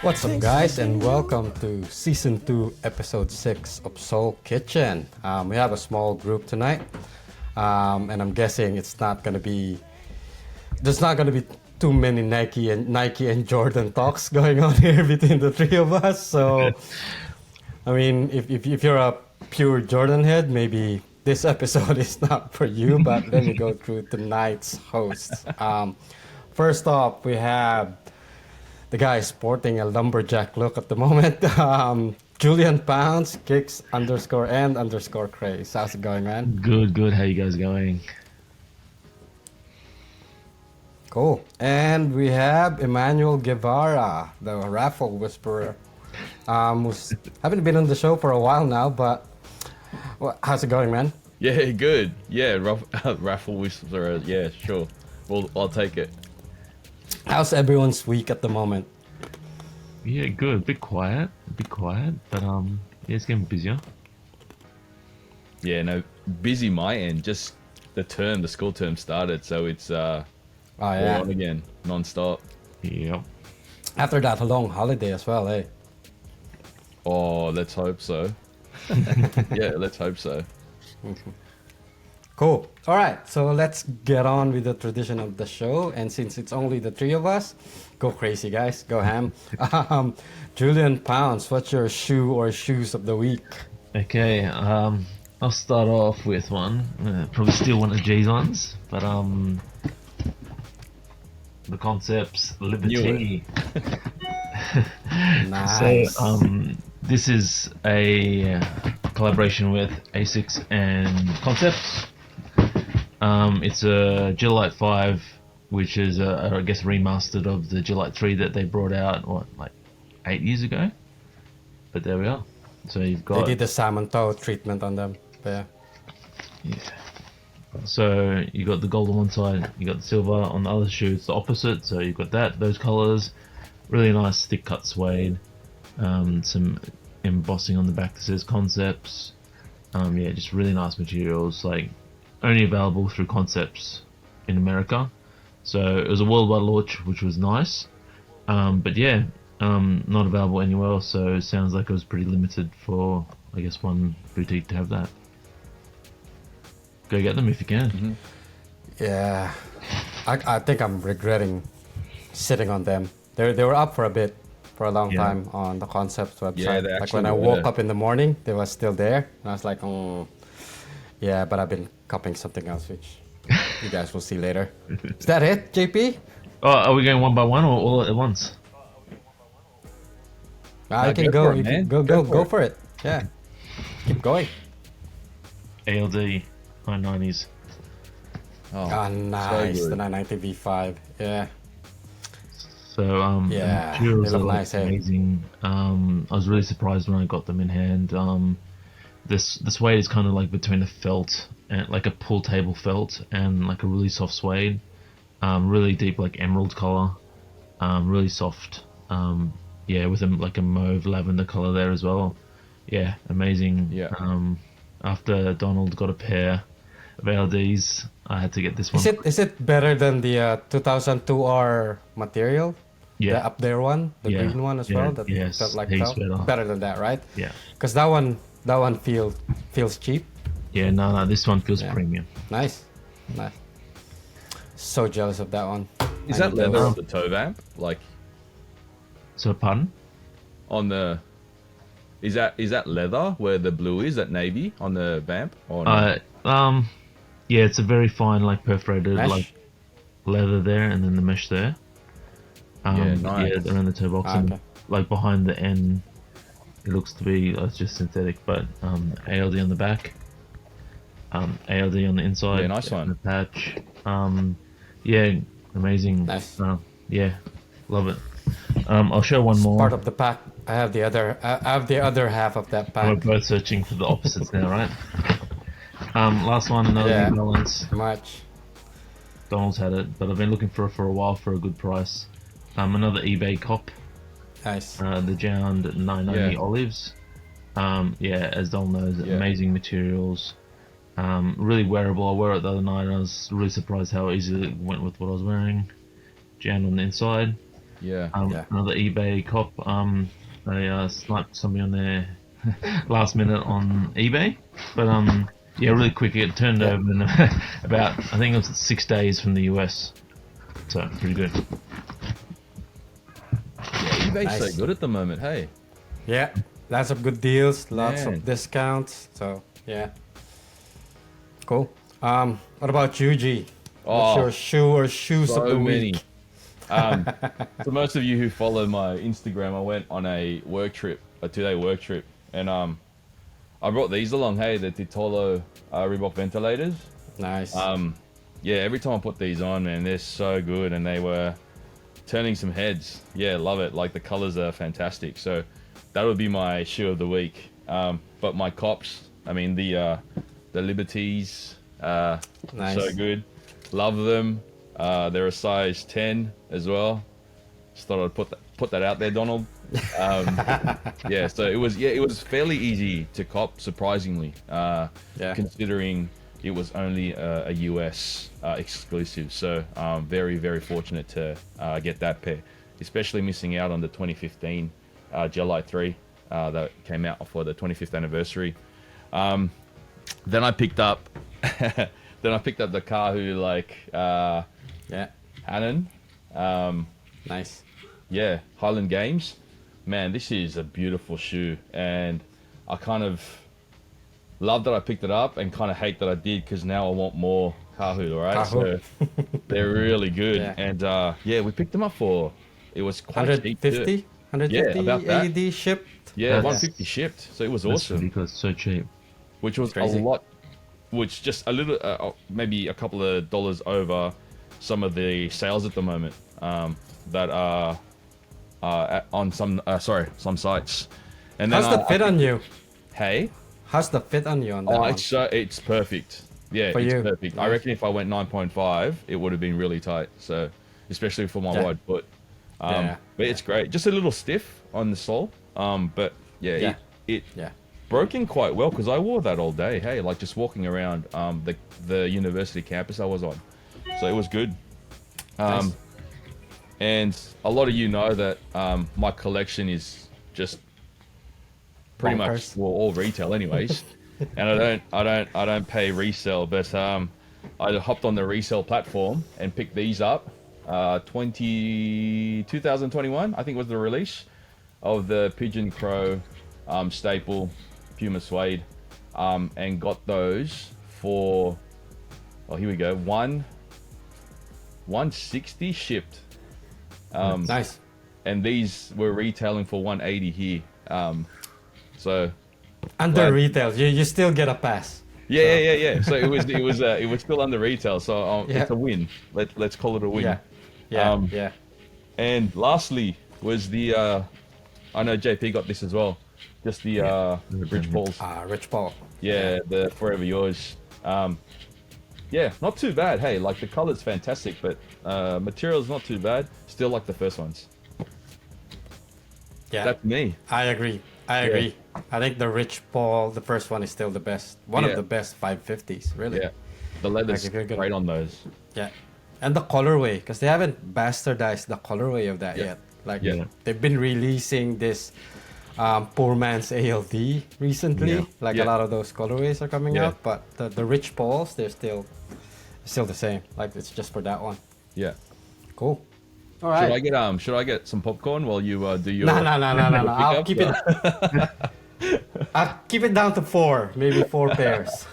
What's up, guys, and welcome to Season 2, Episode 6 of Soul Kitchen. We have a small group tonight, and I'm guessing there's not going to be too many Nike and Jordan talks going on here between the three of us. So, I mean, if you're a pure Jordan head, maybe this episode is not for you, but let me go through tonight's hosts. First off, we have the guy sporting a lumberjack look at the moment. Julian Pounds, kicks _and_ craze. How's it going, man? Good. How you guys going? Cool. And we have Emmanuel Guevara, the raffle whisperer, who's haven't been on the show for a while now, but how's it going, man? Yeah, good. Yeah, raffle whisperer. Yeah, sure. Well, I'll take it. How's everyone's week at the moment? Yeah, good. A bit quiet, but yeah, it's getting busier. Yeah, no, busy my end. Just the school term started, so it's Oh all yeah. on again, non-stop. Yep. After that long holiday as well, eh? Oh, let's hope so. Yeah, let's hope so. Cool. All right, so let's get on with the tradition of the show. And since it's only the three of us, go crazy, guys. Go ham. Julian Pounds, what's your shoe or shoes of the week? Okay. I'll start off with one. Probably still one of G's ones, but the Concepts Liberty. Nice. So this is a collaboration with E06 and Concepts. It's a Gillette 5, which is I guess remastered of the Gillette 3 that they brought out like 8 years ago. But there we are. So you've got They did the salmon toe treatment on them. Yeah. So you got the gold on one side, you got the silver on the other shoe. It's the opposite. So you've got those colors. Really nice thick cut suede. Some embossing on the back that says Concepts. Yeah, just really nice materials. Like only available through Concepts in America. So it was a worldwide launch, which was nice. But yeah, not available anywhere else. So it sounds like it was pretty limited for, I guess, one boutique to have that. Go get them if you can. Mm-hmm. Yeah. I think I'm regretting sitting on them. They were up for a long Yeah. time on the Concepts website. Yeah, they like when actually I were. woke up in the morning, they were still there. And I was like, yeah, but I've been copying something else, which you guys will see later. Is that it, JP? Oh, are we going one by one or all at once? I No, can go go. for it, You can man. go for it. Yeah. Keep going. ALD, high 90s. Oh, Ah, nice. good. The 990 V5. Yeah. So Yeah, the materials they look are nice, eh? amazing. I was really surprised when I got them in hand. This suede is kind of like between a felt and like a pool table felt and like a really soft suede. Really deep like emerald color. Really soft. Yeah, with like a mauve lavender color there as well. Yeah, amazing. Yeah. After Donald got a pair of LDs, I had to get this one. Is it better than the 2002R material? Yeah. The up there one, the Yeah. green one as Yeah. well. That Yes, felt like he's better. than that, right? Yeah. Because that one feels cheap. Yeah, no, this one feels Yeah. premium. Nice. So jealous of that one. Is I that need leather those. on the toe vamp? Like So, pardon? on the. Is that leather where the blue is? That navy on the vamp? Or no? Yeah, it's a very fine, like perforated, Mesh? like leather there, and then the mesh there. Yeah, nice. Yeah, around the toe box, and Okay. like behind the N, it looks to be it's just synthetic, but ALD on the back, ALD on the inside. Yeah, nice one. The patch. Yeah, amazing. Nice. Yeah, love it. I'll show one more. Part of the pack. I have the other half of that We're pack. both searching for the opposites now, right? Last one, another Yeah. New Balance. Much. Donald's had it, but I've been looking for it for a while for a good price. Another eBay cop, Nice. the Jound 990 Yeah. Olives. Yeah, as Donald knows, Yeah. amazing materials. Really wearable. I wore it the other night and I was really surprised how easily it went with what I was wearing. Jound on the inside. Yeah. Yeah. Another eBay cop. They sniped somebody on their last minute on eBay, but yeah, really quick. It turned Yeah. over in about, I think it was 6 days from the US. So pretty good. Yeah, eBay's so Nice. good at the moment. Hey, Yeah. Lots of good deals, lots Man. of discounts. So yeah. Cool. What about you, G? What's Oh, your shoe or shoes of so the many. week? For most of you who follow my Instagram, I went on a work trip, a 2-day work trip, and I brought these along. Hey, the Titolo Reebok ventilators. Nice. Yeah, every time I put these on, man, they're so good, and they were turning some heads. Yeah, love it. Like the colors are fantastic. So that would be my shoe of the week. But my cops, I mean the Liberties, Nice. so good. Love them. They're a size 10 as well. Just thought I'd put that out there, Donald. Yeah, so it was fairly easy to cop, surprisingly. Yeah. Considering it was only a US exclusive. So very, very fortunate to get that pair, especially missing out on the 2015 July 3 that came out for the 25th anniversary. Then I picked up the Kahu Yeah. Hannon. Nice. Yeah, Highland Games. Man, this is a beautiful shoe, and I kind of love that I picked it up and kind of hate that I did, because now I want more Kahu, all right? Kahu. So they're really good. Yeah. And yeah, we picked them up for, it was quite cheap too. 150? 150 Yeah, about that. AED shipped? Yeah, That's- 150 shipped. So it was That's awesome, ridiculous. So cheap. which was a Crazy. lot, which just a little, maybe a couple of dollars over some of the sales at the moment that are on some sites. And then How's the fit on you? hey, How's the fit on you on that oh, one? it's perfect. Yeah, For it's you, perfect. I yeah. reckon if I went 9.5, it would have been really tight. So, especially for my Yeah. wide foot. Yeah. But it's great. Just a little stiff on the sole. But yeah, Yeah. it Yeah. broke in quite well, because I wore that all day. Hey, like just walking around the university campus I was on. So it was good. Nice. And a lot of you know that my collection is just pretty Bonkers. much all retail, anyways. And I don't pay resale, but I hopped on the resale platform and picked these up. 2021, I think was the release of the Pigeon Crow staple Puma suede, and got those for, oh, here we go, 160 shipped. Nice. And these were retailing for 180 here. So Under Glad- retail, you still get a pass. yeah. So it was still under retail. So Yeah. it's a win. Let's call it a win. Yeah. Yeah. Um, Yeah. And lastly was the I know JP got this as well. Just the Rich Paul's. Rich Paul. Yeah, the Forever Yours. Yeah, not too bad. Hey, like the color's fantastic, but material's not too bad. Still like the first ones. Yeah. That's me. I agree. I agree. I think the Rich Paul, the first one, is still the best. One Yeah. of the best 550s, really. Yeah, the leather's Like if you're gonna- great on those. Yeah. And the colorway, because they haven't bastardized the colorway of that Yeah. yet. Like Yeah. they've been releasing this poor man's ALD recently. Yeah. Like Yeah. a lot of those colorways are coming Yeah. out, but the Rich Pauls, they're still the same. Like it's just for that one. Yeah. Cool. All right. Should I get some popcorn while you do your? No. I'll pickup? keep it. I'll keep it down to 4, maybe 4 pairs.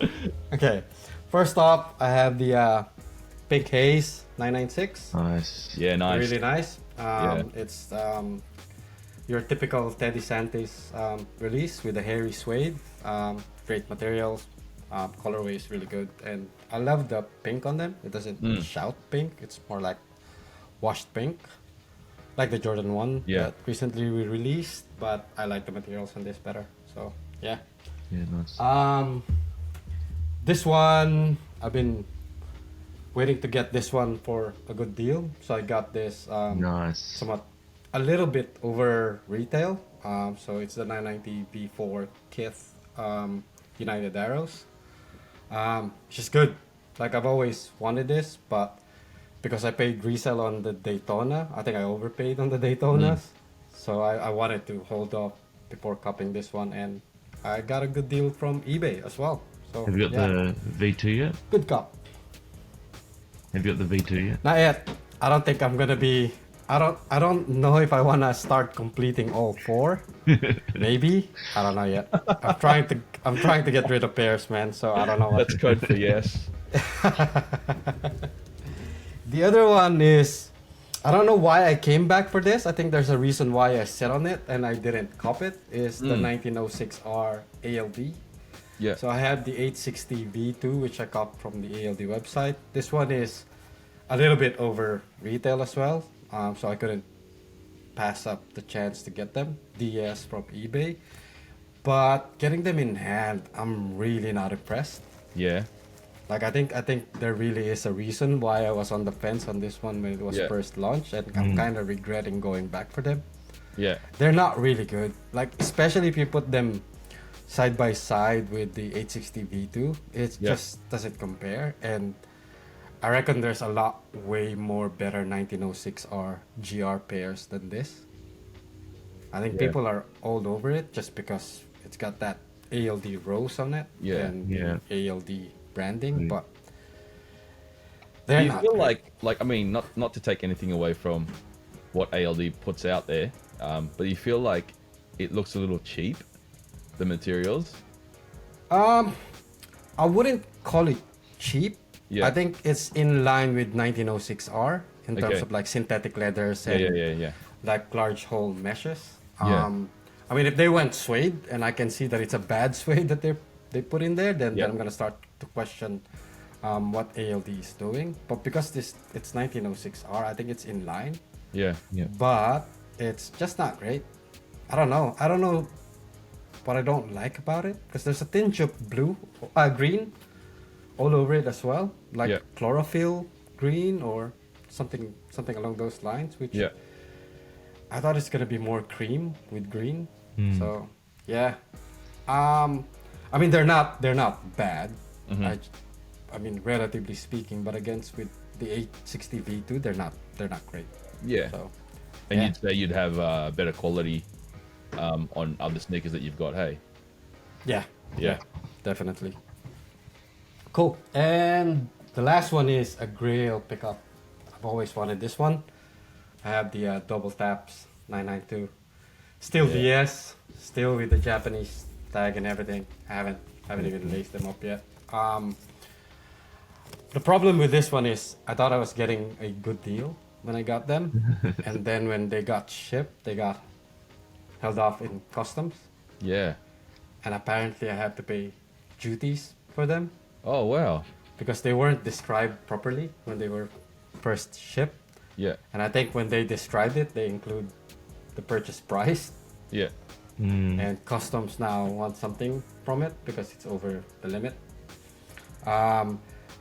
Okay. First off, I have the Pink Haze 996. Nice. Yeah, nice. Really nice. Yeah. It's your typical Teddy Santis release with the hairy suede. Great materials. Colorway is really good, and I love the pink on them. It doesn't shout pink. It's more like washed pink, like the Jordan 1 Yeah. that recently we released. But I like the materials on this better. So yeah. Yeah, nice. This one I've been waiting to get this one for a good deal. So I got this Nice. somewhat a little bit over retail. So it's the 990 B4 Kith United Arrows. Which is good. Like I've always wanted this, but because I paid resale on the Daytona. I think I overpaid on the Daytonas, so I wanted to hold off before copying this one, and I got a good deal from eBay as well. So Have you got yeah, the V2 yet? good cop. Have you got the V2 yet? Not yet. I don't think I'm gonna be. I don't know if I wanna start completing all 4. Maybe. I don't know yet. I'm trying to get rid of pairs, man. So I don't know what. That's code for yes. The other one is, I don't know why I came back for this. I think there's a reason why I sat on it and I didn't cop it. Is the 1906R ALD. Yeah. So I have the 860 V2, which I copped from the ALD website. This one is a little bit over retail as well, so I couldn't pass up the chance to get them DS from eBay. But getting them in hand, I'm really not impressed. Yeah. Like I think there really is a reason why I was on the fence on this one when it was Yeah. first launched, and I'm kind of regretting going back for them. Yeah. They're not really good. Like especially if you put them side by side with the 860 V2, it Yeah. just doesn't compare. And I reckon there's a lot way more better 1906R GR pairs than this. I think Yeah. people are all over it just because it's got that ALD rose on it Yeah. and Yeah. ALD branding, Mm. but Do they're you not feel great. like I mean, not to take anything away from what ALD puts out there, but you feel like it looks a little cheap, the materials. I wouldn't call it cheap. Yeah. I think it's in line with 1906R in terms Okay. of like synthetic leathers Yeah, and yeah, yeah, yeah. like large hole meshes. Yeah. I mean, if they went suede and I can see that it's a bad suede that they put in there, then Yeah. I'm gonna start to question what ALD is doing. But because it's 1906R, I think it's in line. Yeah. Yeah. But it's just not great. I don't know. I don't know what I don't like about it because there's a tinge of green all over it as well, like Yeah. chlorophyll green or something along those lines, which Yeah. I thought it's gonna be more cream with green. Mm. So yeah, I mean they're not bad. I mean relatively speaking, but against with the 860 V2, they're not great. Yeah. So And yeah. you'd say you'd have better quality on other sneakers that you've got. Hey. Yeah, Yeah. definitely. Cool. And the last one is a Grail pickup. I've always wanted this one. I have the double taps 992. Still Yeah. DS, still with the Japanese tag and everything. I haven't even laced them up yet. The problem with this one is I thought I was getting a good deal when I got them, and then when they got shipped, they got held off in customs, Yeah. and apparently I have to pay duties for them Oh wow. because they weren't described properly when they were first shipped. Yeah. And I think when they described it, they include the purchase price, Yeah. Mm. and customs now want something from it because it's over the limit.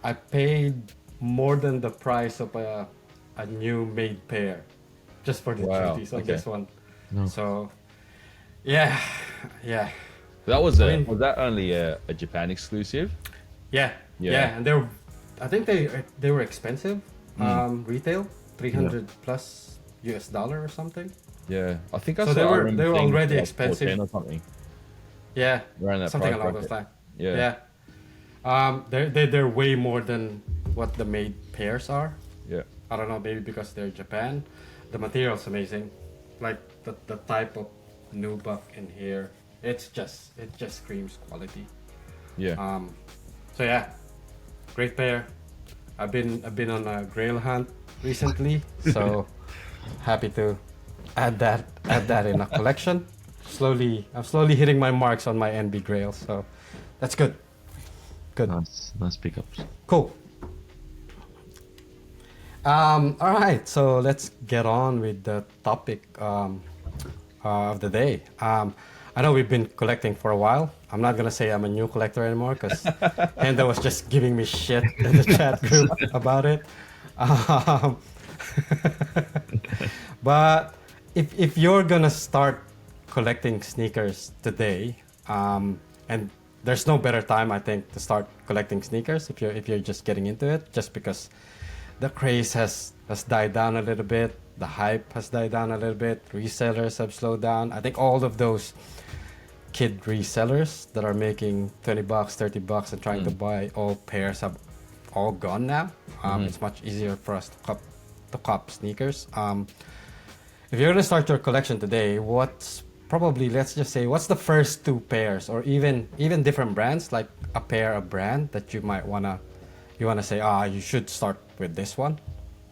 I paid more than the price of a new made pair just for the Wow, duties on okay. this one. No. So, yeah. That was I mean- was that only a Japan exclusive? Yeah, Yeah. and I think they were expensive, retail, 300 plus US dollar or something. Yeah. I think I So saw they I were- remember they were seeing already like expensive. 410 or something. Yeah, Around that something price along bracket. those lines. Yeah. They're way more than what the made pairs are. Yeah. I don't know, maybe because they're Japan. The material's amazing, like the type of nubuck in here. It just screams quality. Yeah. So yeah, great pair. I've been on a Grail hunt recently, so happy to add that in a collection. I'm slowly hitting my marks on my NB Grails, so that's good. Good. Nice pickups. Cool. All right, so let's get on with the topic of the day. I know we've been collecting for a while. I'm not gonna say I'm a new collector anymore because Henda was just giving me shit in the chat group about it. Um, but if you're gonna start collecting sneakers today, and there's no better time I think to start collecting sneakers if you're just getting into it, just because the craze has died down a little bit. The hype has died down a little bit. Resellers have slowed down. I think all of those kid resellers that are making $20, $30 and trying to buy all pairs have all gone now. It's much easier for us to cop sneakers. If you're gonna start your collection today, what's probably, let's just say, what's the first two pairs, or even different brands, like a pair of brand that you might wanna say, you should start with this one,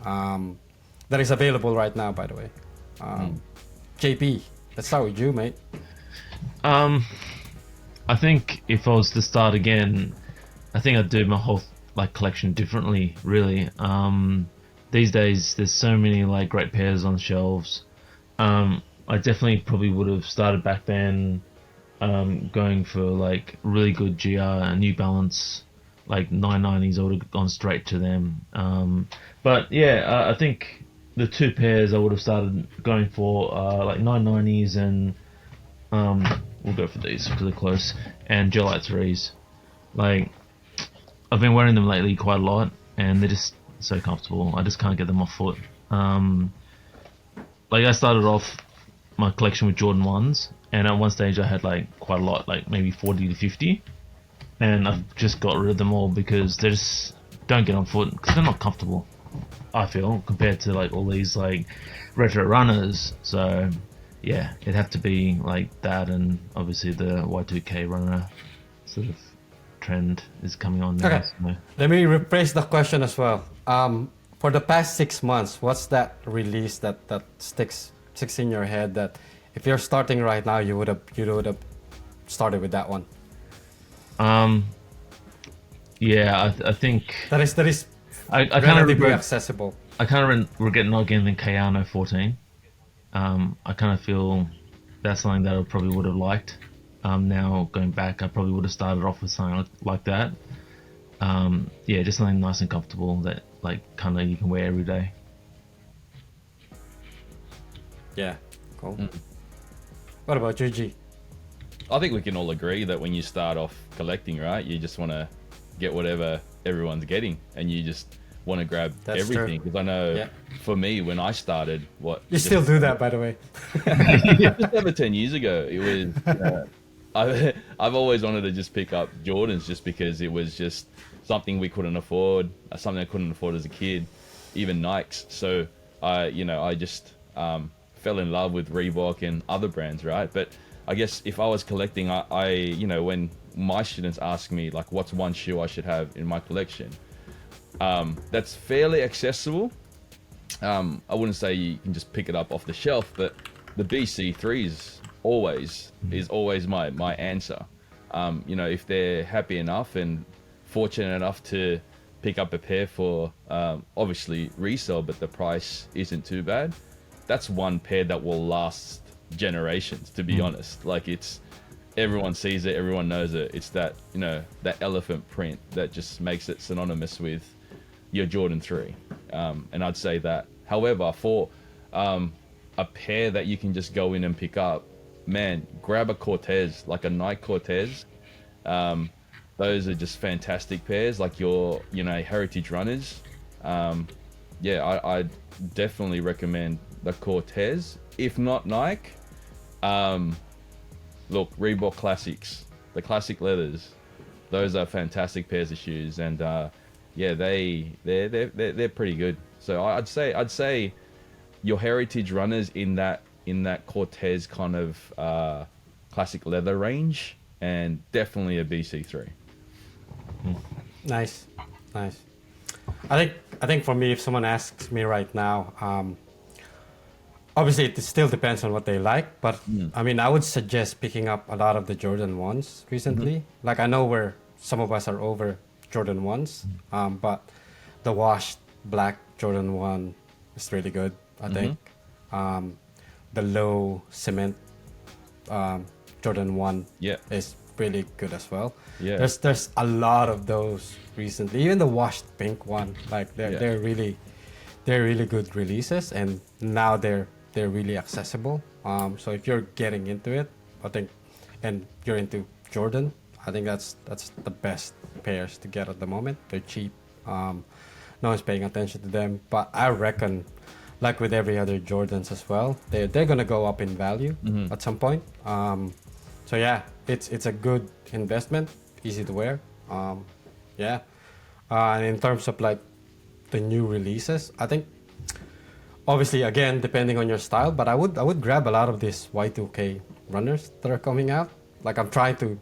that is available right now, by the way. JP, let's start with you, mate. I think if I was to start again, I think I'd do my whole like collection differently. Really, these days there's so many like great pairs on shelves. I definitely probably would have started back then, going for like really good GR and New Balance, like 990s. I would have gone straight to them. But yeah, I think the two pairs I would have started going for like 990s and we'll go for these because they're close, and Gelite 3s. Like, I've been wearing them lately quite a lot, and they're just so comfortable. I just can't get them off foot. Like, I started off my collection with Jordan 1s, and at one stage I had like quite a lot, like maybe 40 to 50, and I've just got rid of them all because they just don't get on foot because they're not comfortable, I feel, compared to like all these like retro runners. So yeah, it'd have to be like that, and obviously the Y2K runner sort of trend is coming on now. Okay. So. Let me rephrase the question as well. For the past 6 months, what's that release that sticks in your head that if you're starting right now, you would have started with that one? Yeah, I think that is I kind of relatively regret, accessible. I kind of regret not getting the Kayano 14. I kind of feel that's something that I probably would have liked. Now going back, I probably would have started off with something like that. Yeah, just something nice and comfortable that like kind of you can wear every day. Yeah, cool. What about you, G? I think we can all agree that when you start off collecting, right, you just want to get whatever everyone's getting, and you just want to grab everything. Because I know for me, when I started, you still do that, by the way. Just over 10 years ago, it was. I've always wanted to just pick up Jordans just because it was just something we couldn't afford, something I couldn't afford as a kid, even Nikes. So I just fell in love with Reebok and other brands, right? But I guess if I was collecting, I when my students ask me like, what's one shoe I should have in my collection, that's fairly accessible. I wouldn't say you can just pick it up off the shelf, but the BC3s is always my answer. If they're happy enough and fortunate enough to pick up a pair for obviously resale, but the price isn't too bad, that's one pair that will last generations, to be honest. Like, everyone sees it, everyone knows it. It's that that elephant print that just makes it synonymous with your Jordan 3. And I'd say that. However, for a pair that you can just go in and pick up, man, grab a Cortez, like a Nike Cortez. Those are just fantastic pairs, like your heritage runners. I definitely recommend the Cortez. If not Nike, look, Reebok Classics, the classic leathers. Those are fantastic pairs of shoes, and they're pretty good. So I'd say your heritage runners in that Cortez kind of classic leather range, and definitely a BC3. Nice. I think for me, if someone asks me right now, obviously it still depends on what they like, but I mean, I would suggest picking up a lot of the Jordan 1s recently. Like, I know where some of us are over Jordan 1s, but the washed black Jordan 1 is really good, I think. The low cement Jordan 1 is really good as well. Yeah. There's a lot of those recently. Even the washed pink one, like they're really good releases, and now they're really accessible. So if you're getting into it, I think, and you're into Jordan, I think that's the best pairs to get at the moment. They're cheap. no one's paying attention to them. But I reckon, like with every other Jordans as well, they're gonna go up in value at some point. So yeah, it's a good investment, easy to wear. Yeah, and in terms of like the new releases, I think obviously again depending on your style, but I would grab a lot of these Y2K runners that are coming out. Like I'm trying to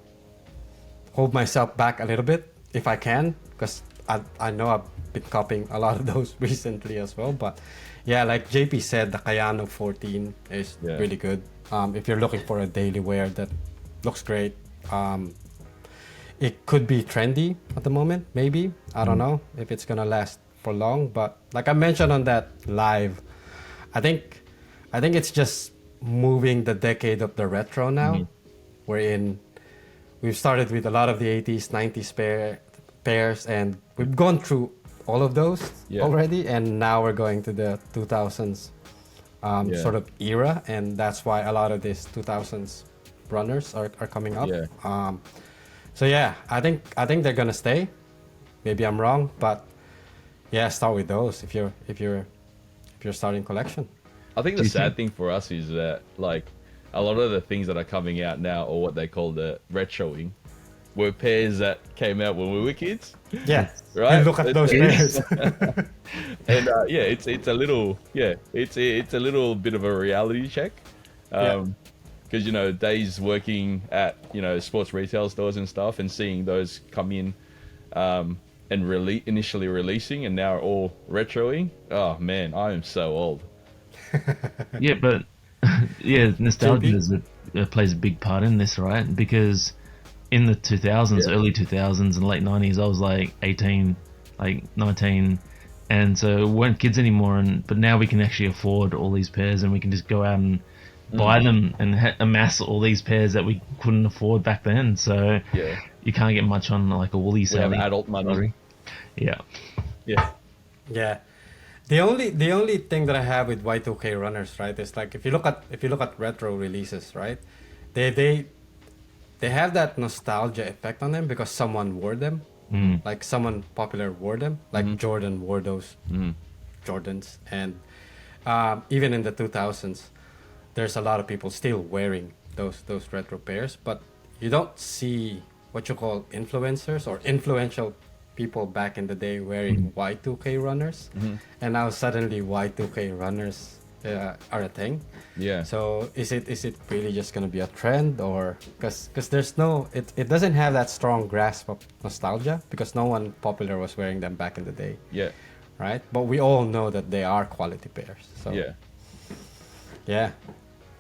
hold myself back a little bit if I can, because I know I've been copying a lot of those recently as well. But yeah, like JP said, the Kayano 14 is Yeah. really good. If you're looking for a daily wear that looks great, it could be trendy at the moment, maybe. I don't know if it's gonna last for long, but like I mentioned on that live, I think it's just moving the decade of the retro now. Wherein we've started with a lot of the 80s, 90s pairs, and we've gone through all of those Yeah. already, and now we're going to the 2000s Yeah. sort of era, and that's why a lot of these 2000s runners are coming up. Yeah. So yeah, I think they're gonna stay. Maybe I'm wrong, but yeah, start with those if you're starting collection. I think the sad thing for us is that like a lot of the things that are coming out now, or what they call the retroing, were pairs that came out when we were kids. Yeah, Right. You look at those pairs. And yeah, it's a little it's a little bit of a reality check, because you know days working at sports retail stores and stuff, and seeing those come in, and initially releasing, and now all retroing. Oh man, I am so old. Yeah, but yeah, nostalgia JP? plays a big part in this, right? Because in the 2000s, Yeah. early 2000s and late 90s, I was like 18, like 19, and so we weren't kids anymore. But now we can actually afford all these pairs, and we can just go out and buy them and amass all these pairs that we couldn't afford back then. So Yeah. you can't get much on like a Woolly We have Sally. adult money. Sorry. Yeah. Yeah. Yeah. The only thing that I have with Y2K runners, right, is like if you look at retro releases, right, they have that nostalgia effect on them because someone wore them, like someone popular wore them, like Jordan wore those Jordans, and even in the 2000s, there's a lot of people still wearing those retro pairs, but you don't see what you call influencers or influential people back in the day wearing Y2K runners, and now suddenly Y2K runners are a thing. Yeah. So is it really just gonna be a trend, or because there's no it doesn't have that strong grasp of nostalgia because no one popular was wearing them back in the day, Yeah. right? But we all know that they are quality pairs. So Yeah.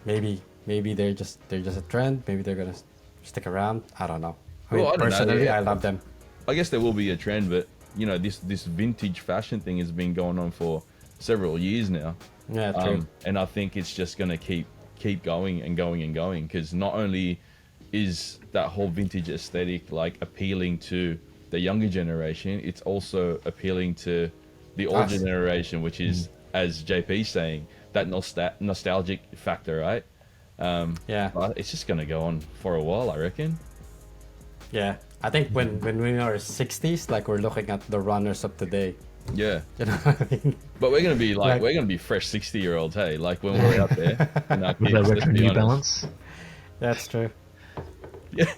maybe they're just a trend. Maybe they're gonna stick around. I don't know. I mean, Well, I don't know, personally, yeah. I love them. I guess there will be a trend, but this vintage fashion thing has been going on for several years now. Yeah, true. And I think it's just gonna keep going and going and going, because not only is that whole vintage aesthetic like appealing to the younger generation, it's also appealing to the older Us. generation, which is, as JP's saying, that nostalgic factor, right? Yeah. But it's just gonna go on for a while, I reckon. Yeah, I think when we're in our 60s, like we're looking at the runners of today. Yeah. You know what I mean? But we're gonna be Like- we're gonna be fresh 60-year-olds, hey? Like when we're out there. And our With kids, that let's retro be New honest. Balance. That's true. Yeah.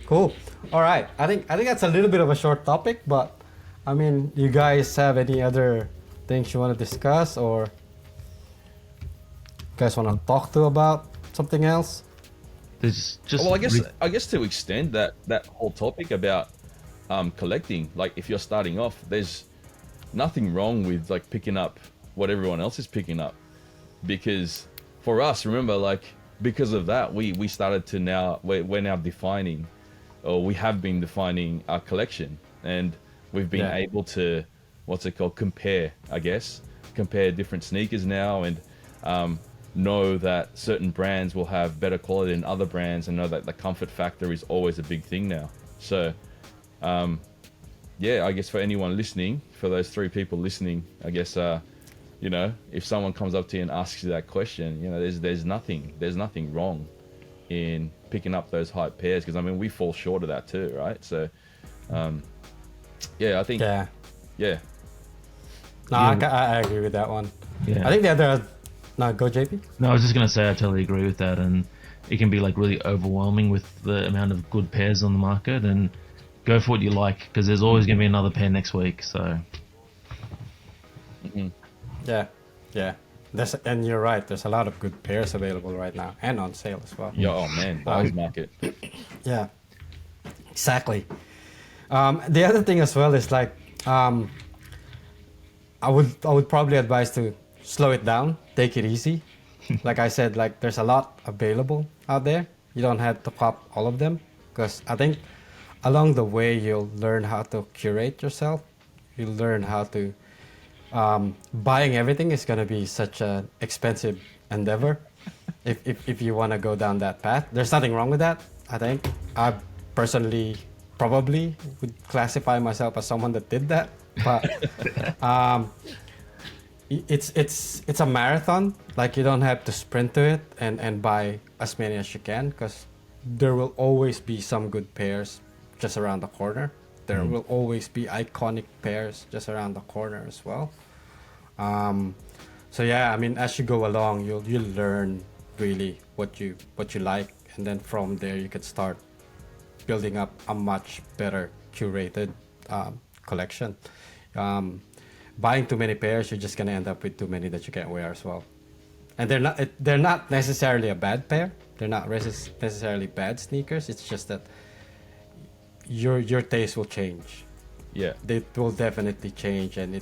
Cool. All right. I think that's a little bit of a short topic, but I mean, you guys have any other things you want to discuss, or you guys want to talk to about something else? There's just Well, I guess to extend that whole topic about collecting, like if you're starting off, there's nothing wrong with like picking up what everyone else is picking up, because for us, remember, like because of that, we started to we're now defining, or we have been defining our collection, and we've been Yeah. able to compare different sneakers now, and know that certain brands will have better quality than other brands, and know that the comfort factor is always a big thing now. So yeah, I guess for anyone listening, for those 3 people listening, I guess if someone comes up to you and asks you that question, there's nothing wrong in picking up those hype pairs, because I mean we fall short of that too, right? So Yeah, I think. Yeah. Yeah. No, I agree with that one. Yeah. I think the other. No, go JP. No, I was just gonna say I totally agree with that, and it can be like really overwhelming with the amount of good pairs on the market. And go for what you like, because there's always gonna be another pair next week. So Yeah, yeah. And you're right. There's a lot of good pairs available right now and on sale as well. Yeah. Oh man, buyer's market. Yeah, exactly. The other thing as well is like, I would probably advise to slow it down, take it easy. Like I said, like there's a lot available out there. You don't have to cop all of them, because I think along the way you'll learn how to curate yourself. You'll learn how to buying everything is gonna be such an expensive endeavor. If you want to go down that path, there's nothing wrong with that. I think I personally probably would classify myself as someone that did that, but it's a marathon. Like you don't have to sprint to it and buy as many as you can, because there will always be some good pairs just around the corner. There will always be iconic pairs just around the corner as well. So yeah, I mean, as you go along, you'll learn really what you like, and then from there you can start building up a much better curated collection. Buying too many pairs, you're just gonna end up with too many that you can't wear as well. And they're not necessarily a bad pair. They're not necessarily bad sneakers. It's just that your taste will change. Yeah. It will definitely change, and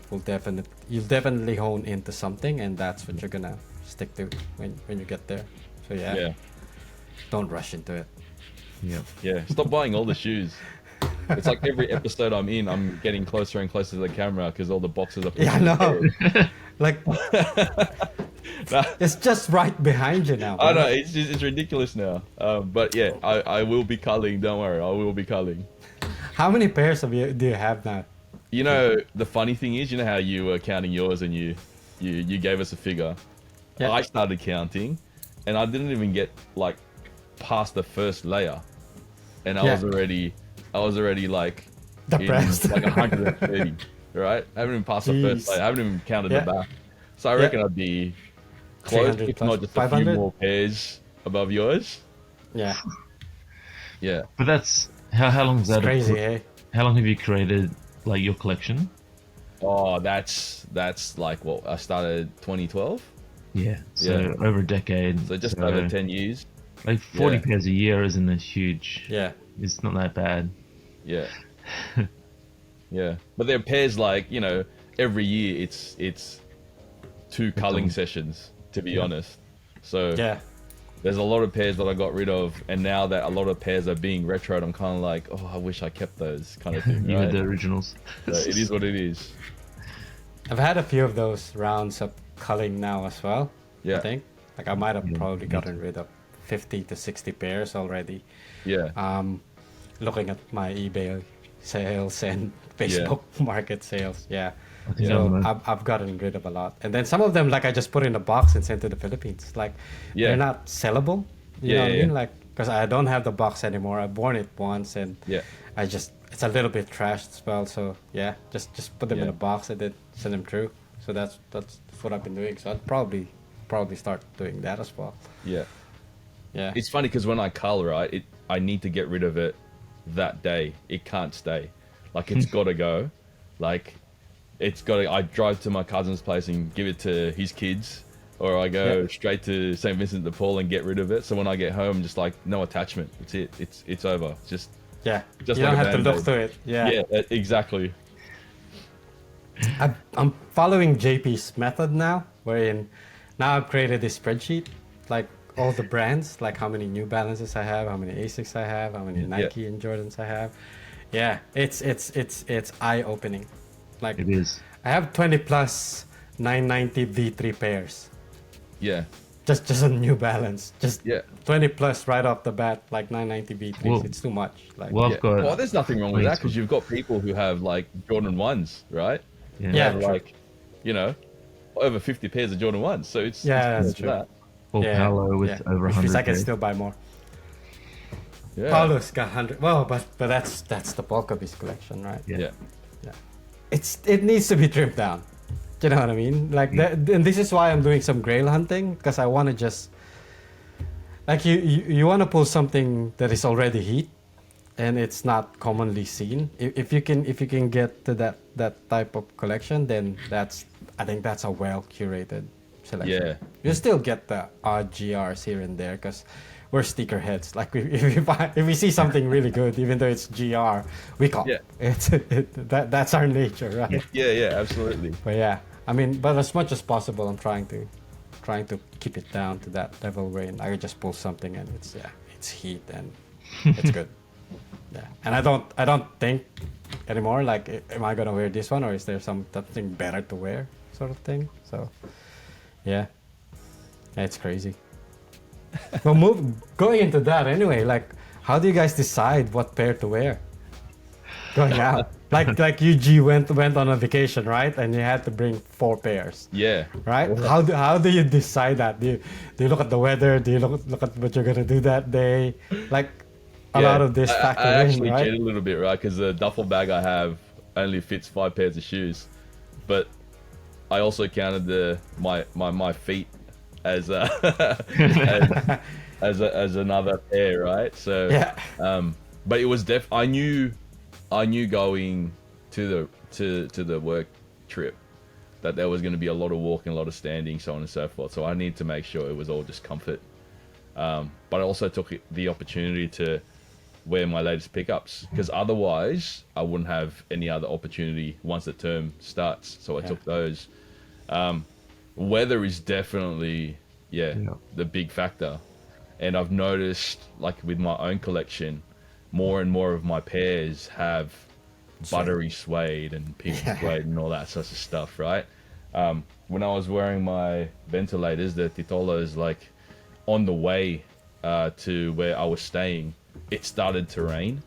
you'll definitely hone into something, and that's what you're gonna stick to when you get there. So yeah, Yeah. don't rush into it. yeah, Yeah. Stop buying all the shoes. It's like every episode I'm in, I'm getting closer and closer to the camera because all the boxes are. Yeah, I know. Like Nah, it's just right behind you now. I man. know it's ridiculous now. But yeah, I will be culling. Don't worry, I will be culling. How many pairs do you have now? You know, the funny thing is, you know how you were counting yours and you gave us a figure. Yeah. I started counting, and I didn't even get like past the first layer, and I Yeah. was already like Depressed. in, like 130, right? I haven't even passed the first Jeez. layer. I haven't even counted Yeah. the back, so I reckon I'd be close, 300 if plus, not just a few 500? more pairs above yours. Yeah, Yeah. but that's how long is it's that? crazy, hey? How long have you created like your collection? Oh, that's like what I started 2012, Yeah, so Yeah. over a decade. so just over 10 years. Like 40 Yeah. pairs a year isn't a huge. Yeah, It's not that bad. Yeah. Yeah. But there are pairs like, you know, every year it's 2 culling sessions, to be honest. So yeah, there's a lot of pairs that I got rid of, and now that a lot of pairs are being retroed, I'm kind of like, oh, I wish I kept those kind of thing. You Right? had the originals. So it is what it is. I've had a few of those rounds of culling now as well. Yeah. I think like I might have Yeah, probably me gotten rid of 50 to 60 pairs already. Yeah. Looking at my eBay sales and Facebook market sales, yeah. I think So I'm, I've gotten rid of a lot, and then some of them like I just put in a box and sent to the Philippines. Like Yeah. they're not sellable. You Yeah, know what I yeah, mean? yeah. Like because I don't have the box anymore. I've worn it once, and Yeah. it's a little bit trashed as well. So yeah, just put them in Yeah. a box and then send them through. So that's what I've been doing. So I'd probably start doing that as well. Yeah. Yeah. It's funny because when I cull, right, I need to get rid of it that day. It can't stay. Like it's got to go. Like it's got to. I drive to my cousin's place and give it to his kids, or I go Yeah. straight to St. Vincent de Paul and get rid of it. So when I get home, just like no attachment. It's it. It's over. It's just Yeah. Just you like don't a have to look Band-Aid. through it. Yeah. exactly. I'm following JP's method now, wherein now I've created this spreadsheet, like all the brands, like how many New Balances I have, how many E06 I have, how many Nike and Jordans I have. Yeah, it's eye opening. Like it is. I have 20 plus 990 V3 pairs, Yeah. just on New Balance, just Yeah. 20 plus right off the bat, like 990 V3s. Well- It's too much. Like well, Yeah. I've got. Well, there's nothing wrong with that Please. because you've got people who have like Jordan 1s, right? Yeah. Yeah. Have, true. like, you know, over 50 pairs of Jordan 1s. So it's Yeah, it's that's close to true. Or Paolo with over Which 100 means I can pairs. still buy more. Yeah. Paulo's got 100. Well, but that's the bulk of his collection, right? Yeah. Yeah. It needs to be trimmed down. You know what I mean? Like that, and this is why I'm doing some grail hunting, because I want to just like you want to pull something that is already heat and it's not commonly seen. If you can get to that type of collection, then I think that's a well curated selection. Yeah. You still get the odd GRs here and there because we're sticker heads. Like if we see something really good, even though it's GR, we call. Yeah. That's our nature, right? Yeah, absolutely. But yeah, I mean, but as much as possible, I'm trying to keep it down to that level where I can just pull something and it's heat and it's good. Yeah, and I don't think anymore. Like, am I gonna wear this one or is there something better to wear, sort of thing? So, yeah, it's crazy. Well, going into that anyway. Like, how do you guys decide what pair to wear going out? Like UG went on a vacation, right? And you had to bring 4 pairs. Yeah. Right? How do you decide that? Do you look at the weather? Do you look at what you're gonna do that day? Like a lot of this factor I actually in, right? cheated a little bit, right? Because the duffel bag I have only fits 5 pairs of shoes, but I also counted my feet as as another pair, right? So Yeah. but it was I knew going to the work trip that there was going to be a lot of walking, a lot of standing, so on and so forth. So I need to make sure it was all just comfort. But I also took the opportunity to wear my latest pickups because otherwise I wouldn't have any other opportunity once the term starts. So I took those. Weather is definitely the big factor, and I've noticed, like with my own collection, more and more of my pairs have buttery suede and pink suede and all that sorts of stuff, right? When I was wearing my ventilators, the Titolos, like on the way to where I was staying, it started to rain,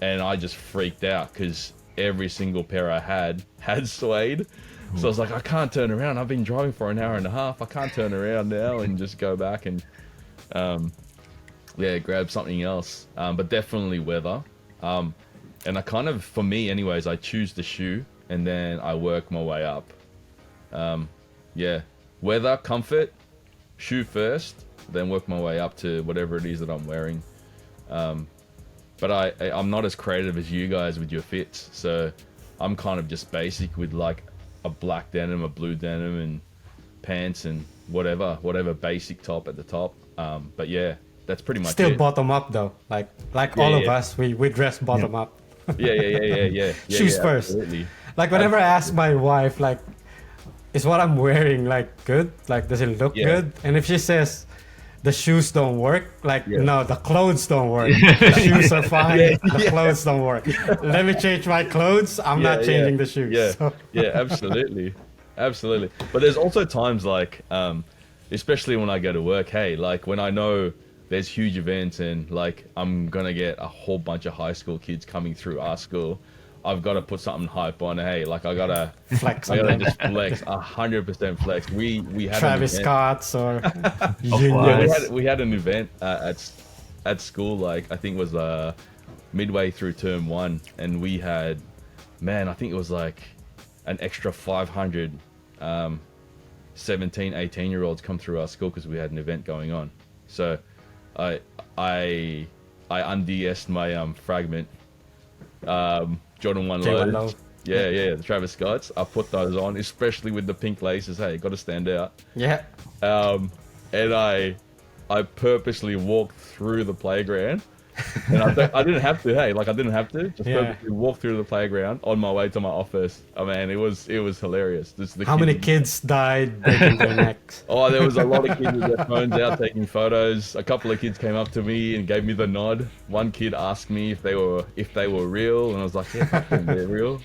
and I just freaked out because every single pair I had suede. So I was like, I can't turn around. I've been driving for an hour and a half. I can't turn around now and just go back and grab something else. But definitely weather. And I kind of, for me anyways, I choose the shoe and then I work my way up. Weather, comfort, shoe first, then work my way up to whatever it is that I'm wearing. But I'm not as creative as you guys with your fits. So I'm kind of just basic with like a black denim, a blue denim, and pants and whatever basic top at the top. But yeah, that's pretty much Still it. bottom up though. Like all of us, we dress bottom up. Yeah. Shoes first. Absolutely. Like whenever I ask my wife, like, is what I'm wearing like good? Like, does it look good? And if she says the shoes don't work, like, no, the clothes don't work. The shoes are fine. The clothes don't work. Let me change my clothes. I'm not changing the shoes. Yeah, So. yeah, absolutely. But there's also times like, especially when I go to work, hey, like when I know there's huge events and like I'm gonna get a whole bunch of high school kids coming through our school, I've got to put something hype on. Hey, like I gotta Flex. I gotta just flex, 100% flex. We had Travis Scott's or we had an event at school, like I think it was midway through term 1, and we had, man, I think it was like an extra 500 17, 18-year-olds come through our school because we had an event going on. So I undes'd my fragment Jordan 1 lows. Yeah, the Travis Scotts. I put those on, especially with the pink laces. Hey, got to stand out. Yeah. And I purposely walked through the playground, and I didn't have to. Hey, like I didn't have to. Just purposely walk through the playground on my way to my office. Oh man, it was hilarious. How many kids died breaking their necks? Oh, there was a lot of kids with their phones out taking photos. A couple of kids came up to me and gave me the nod. One kid asked me if they were real, and I was like, yeah, fucking, they're real.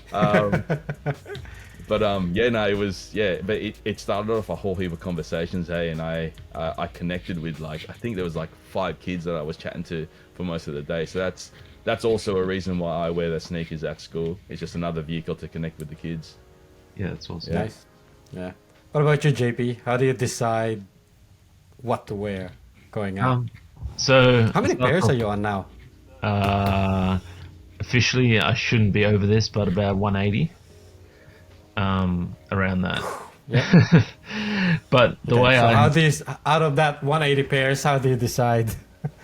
But it started off a whole heap of conversations, hey, and I connected with, like, I think there was like 5 kids that I was chatting to for most of the day. So that's also a reason why I wear the sneakers at school. It's just another vehicle to connect with the kids. Yeah, that's awesome. Nice. Yeah. What about you, JP? How do you decide what to wear going out? So How many pairs are you on now? Officially, I shouldn't be over this, but about 180. Around that. Yeah. But the Okay, way so I how do you, out of that 180 pairs, how do you decide?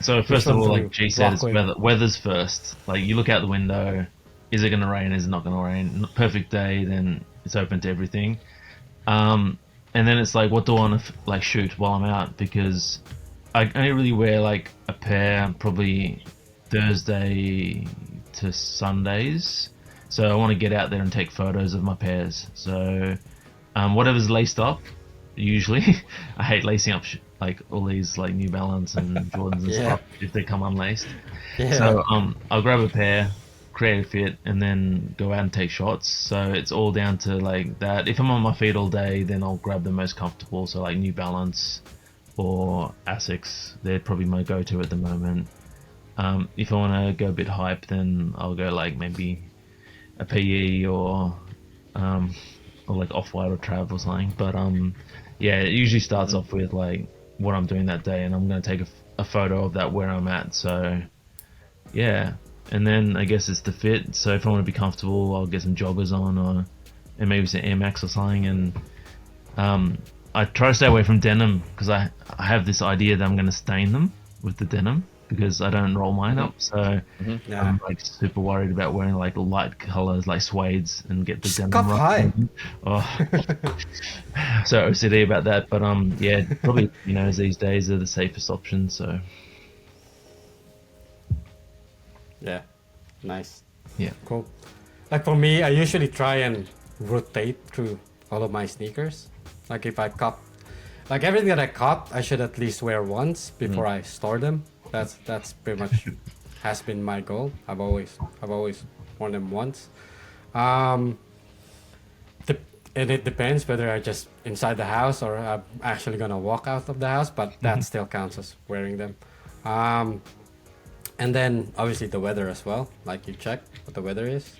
So first of one all, to like G said, rock it's with? weather's first. Like you look out the window, is it going to rain? Is it not going to rain? Perfect day, then it's open to everything. And then it's like, what do I want to like shoot while I'm out? Because I only really wear like a pair probably Thursday to Sundays. So I want to get out there and take photos of my pairs. So whatever's laced up, usually. I hate lacing up like all these like New Balance and Jordans and Yeah. stuff if they come unlaced. Yeah. So I'll grab a pair, create a fit, and then go out and take shots. So it's all down to like that. If I'm on my feet all day, then I'll grab the most comfortable. So like New Balance or Asics, they're probably my go-to at the moment. If I want to go a bit hype, then I'll go like maybe a PE or like Off-White or Trav or something. But yeah, it usually starts off with like what I'm doing that day, and I'm going to take a photo of that where I'm at. So yeah, and then I guess it's the fit. So if I want to be comfortable, I'll get some joggers on, and maybe some Air Max or something. And I try to stay away from denim because I have this idea that I'm going to stain them with the denim because I don't roll mine up. So Yeah. I'm like super worried about wearing like light colors like suedes and get the denim Cuff high. Oh, so OCD about that. But yeah, probably these days are the safest option. So Yeah. Nice. yeah. Cool. Like for me, I usually try and rotate through all of my sneakers. Like if I cop, like everything that I cop, I should at least wear once before I store them. That's pretty much has been my goal. I've always worn them once. Um, and it depends whether I just inside the house or I'm actually gonna walk out of the house, but that still counts as wearing them. And then obviously the weather as well. Like you check what the weather is.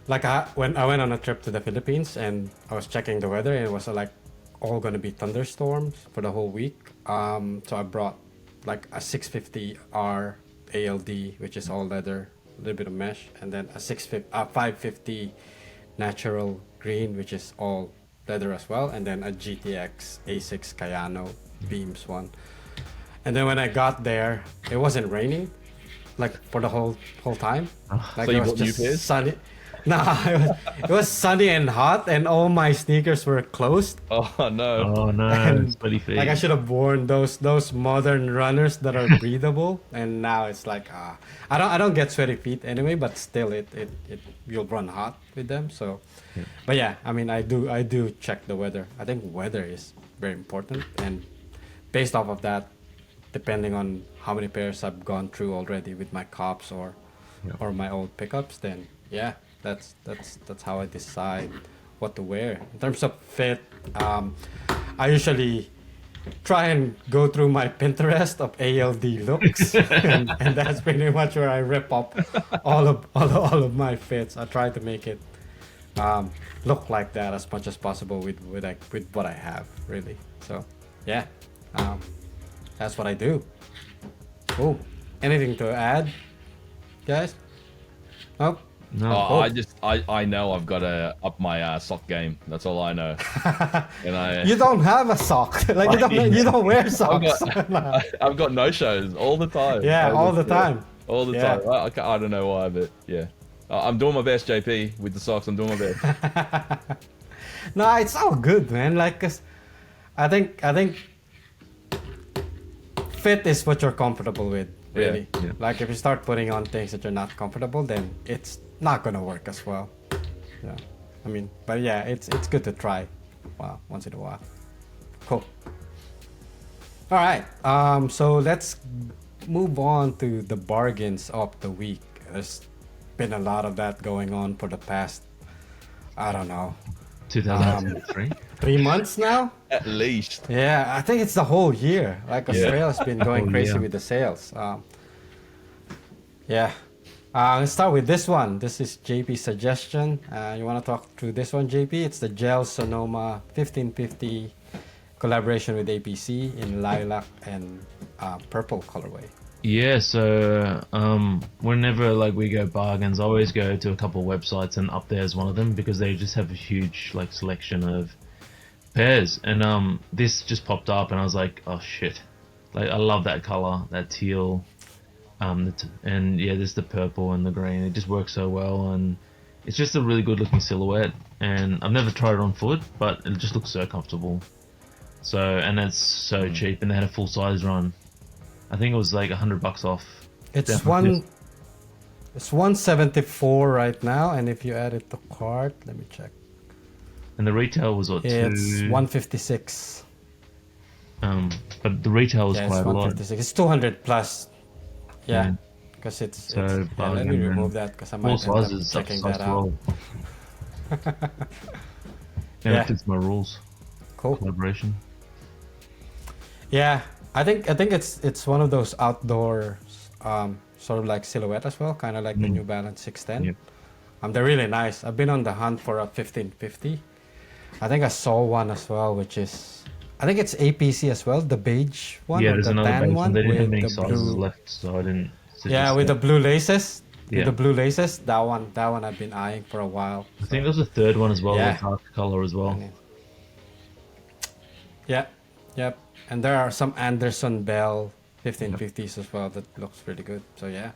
Like when I went on a trip to the Philippines and I was checking the weather and it was like all gonna be thunderstorms for the whole week. So I brought like a 650R ALD, which is all leather, a little bit of mesh, and then a 550 natural green, which is all leather as well, and then a GTX A6 Cayano beams one. And then when I got there, it wasn't raining, like for the whole time. Like So you it was bought new just pairs? sunny. No, it was sunny and hot, and all my sneakers were closed. Oh no. Oh no, And, sweaty feet. like I should have worn those modern runners that are breathable, and now it's like I don't get sweaty feet anyway, but still it you'll run hot with them. So, but yeah, I mean I do check the weather. I think weather is very important, and based off of that, depending on how many pairs I've gone through already with my cops or my old pickups, then yeah, that's how I decide what to wear. In terms of fit, I usually try and go through my Pinterest of ALD looks, and that's pretty much where I rip up all of my fits. I try to make it look like that as much as possible with what I have, really. So yeah, that's what I do. Cool. Anything to add, guys? Nope. No. Oh, I know I've got to up my sock game. That's all I know. And You don't have a sock. Like you don't wear socks. I've got no shows all the time. Yeah, all the time. All the Yeah. time. I don't know why, but yeah. I'm doing my best, JP, with the socks. I'm doing my best. No, it's all good, man. Like, 'cause I think fit is what you're comfortable with, really. Yeah. Like if you start putting on things that you're not comfortable, then it's not gonna work as well. Yeah. I mean, but yeah, it's good to try. Wow, once in a while. Cool. All right. So let's move on to the bargains of the week. There's been a lot of that going on for the past, I don't know, 2003. 3 months now. At least. Yeah, I think it's the whole year. Like Australia's been going Oh, crazy yeah. with the sales. Yeah. Let's start with this one. This is JP's suggestion. You want to talk through this one, JP? It's the Gel Sonoma 1550 collaboration with APC in lilac and purple colorway. Yeah, so whenever like we go bargains, I always go to a couple of websites, and Up There is one of them because they just have a huge like selection of pairs. And this just popped up, and I was like, oh shit, like I love that color, that teal, and yeah, there's the purple and the green. It just works so well, and it's just a really good looking silhouette. And I've never tried it on foot, but it just looks so comfortable. So and it's so cheap, and they had a full size run. I think it was like $100 off. It's Definitely. it's 174 right now, and if you add it to cart, let me check. And the retail was what, It's two? 156. But the retail was Yeah, it's quite a lot. 156. It's 200 plus. Yeah, Yeah. because it's So yeah. Let me bargain, remove and that because I four might end up sizes up to checking size that out. 12. And Yeah. it fits my rules. Cool. Collaboration. Yeah, I think it's one of those outdoor sort of like silhouette as well, kind of like the New Balance 610. Yep. They're really nice. I've been on the hunt for a 1550. I think I saw one as well, which is I think it's APC as well, the beige one Yeah, or there's the another tan base one one. They didn't have with many the sizes blue. left, so I didn't Yeah, suggest with the that. blue laces. With Yeah. the blue laces, that one I've been eyeing for a while. I think there's a third one as well, Yeah. a dark color as well. And yeah, yep. And there are some Anderson Bell 1550s as well that looks pretty good. So yeah,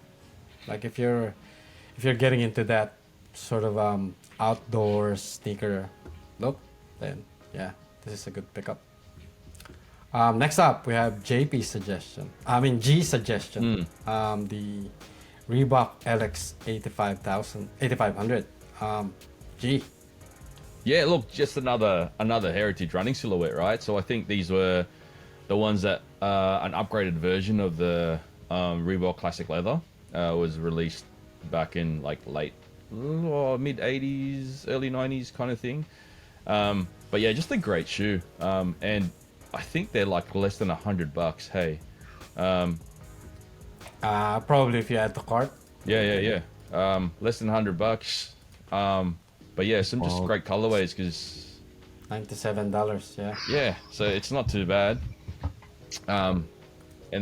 like if you're getting into that sort of outdoor sneaker look, then yeah, this is a good pickup. Next up, we have JP's suggestion. I mean G suggestion. The Reebok LX 8500. G. Yeah, look, just another heritage running silhouette, right? So I think these were the ones that an upgraded version of the Reebok Classic Leather was released back in like late mid 80s, early 90s kind of thing. But yeah, just a great shoe. And I think they're like less than $100. Hey, Probably if you add the cart. yeah. Less than $100. But yeah, some just Wow. great colorways because $97, yeah. yeah, so it's not too bad. And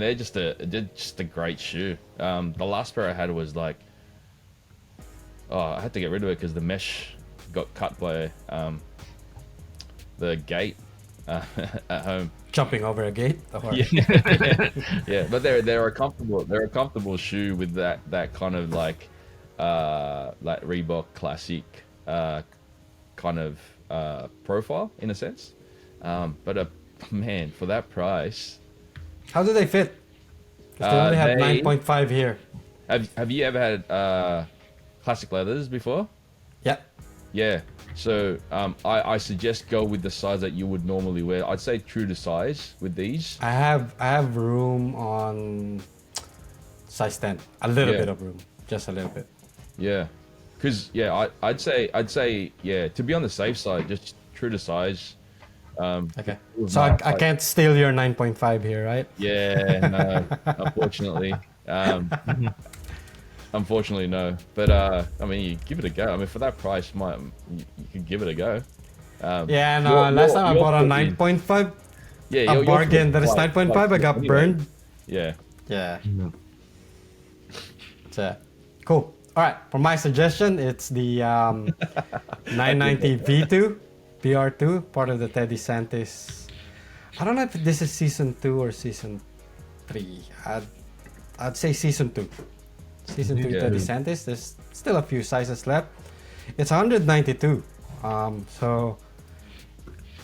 they're just a great shoe. The last pair I had was like, I had to get rid of it because the mesh got cut by the gate at home. Jumping over a gate. Or, Yeah, but they're a comfortable shoe with that kind of like Reebok classic kind of profile in a sense. But man, for that price, How do they fit? 'Cause they only have they 9.5 here. have you ever had classic leathers before? Yeah. Yeah. So I suggest go with the size that you would normally wear. I'd say true to size with these. I have room on size 10. A little Yeah. bit of room. Just a little bit. Yeah. Because yeah, I'd say yeah, to be on the safe side, just true to size. Okay. with So my- I can't steal your 9.5 here, right? Yeah, no, unfortunately. Unfortunately, no. But I mean, you give it a go. I mean, for that price, you could give it a go. Yeah, no. Last time I bought a 9.5, Yeah, a bargain that is like- 9.5, I got anyway. burned. Yeah. Yeah. Yeah. So, cool. All right. For my suggestion, it's the 990 V2, BR2, part of the Teddy Santis. I don't know if this is season 2 or season 3. I'd say season 2. Season 2 Yeah. Teddy Santis. There's still a few sizes left. It's 192. So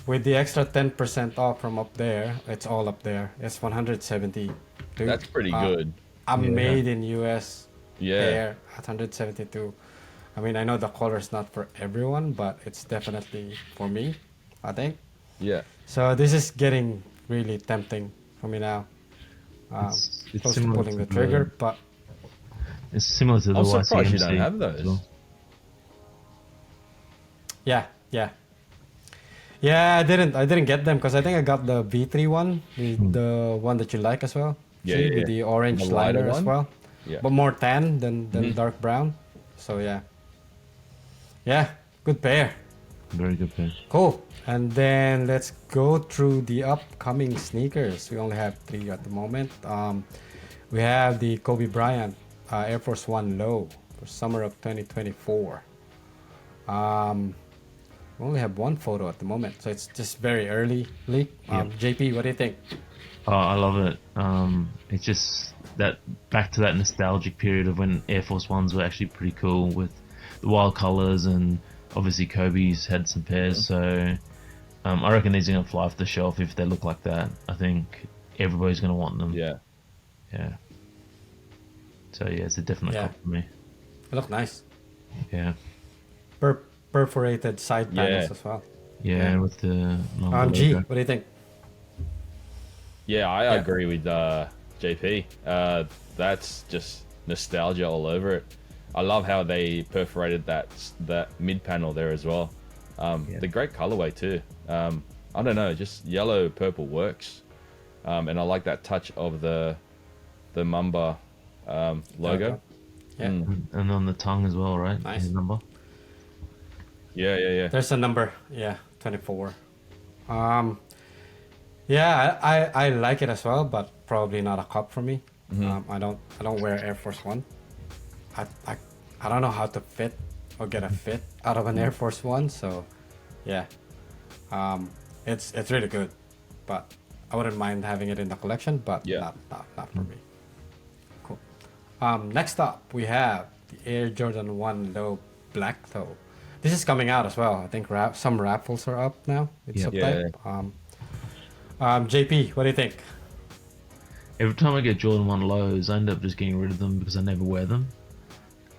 with the extra 10% off from up there, it's all up there. It's 172. That's pretty good. A Yeah. made in US Yeah. pair at 172. I mean, I know the color is not for everyone, but it's definitely for me, I think. Yeah. So this is getting really tempting for me now. It's Close to similar pulling to the trigger, but It's similar to the I'm surprised you YCMC don't have as those. well. yeah. Yeah, I didn't get them because I think I got the V3 one, the one that you like as well. Yeah, See, yeah, with the orange The lighter liner as one? well. Yeah. But more tan than dark brown. So yeah. Yeah, good pair. Very good pair. Cool. And then let's go through the upcoming sneakers. We only have 3 at the moment. We have the Kobe Bryant Air Force One low for summer of 2024. We only have one photo at the moment, so it's just very early leak. JP, what do you think? Oh, I love it. It's just that back to that nostalgic period of when Air Force Ones were actually pretty cool with the wild colors, and obviously Kobe's had some pairs. So I reckon these are gonna fly off the shelf if they look like that. I think everybody's gonna want them. Yeah. Yeah. So yeah, it's a definite Yeah. cop for me. They look nice. Yeah. Perforated side panels Yeah. as well. Yeah, with the G, logo. what do you think? Yeah, I Yeah. agree with JP. That's just nostalgia all over it. I love how they perforated that mid panel there as well. The great colorway too. I don't know, just yellow purple works, and I like that touch of the Mamba logo. Yeah. And on the tongue as well, right? Nice. His number. Yeah. There's a number. Yeah, 24. Yeah, I like it as well, but probably not a cup for me. I don't wear Air Force One. I don't know how to fit or get a fit out of an Air Force One, so yeah. It's really good, but I wouldn't mind having it in the collection, but Yeah. not for me. Cool. Next up we have the Air Jordan 1 Low Black Toe. This is coming out as well. I think some raffles are up now. It's Yep. subtype. JP, what do you think? Every time I get Jordan 1 lows, I end up just getting rid of them because I never wear them.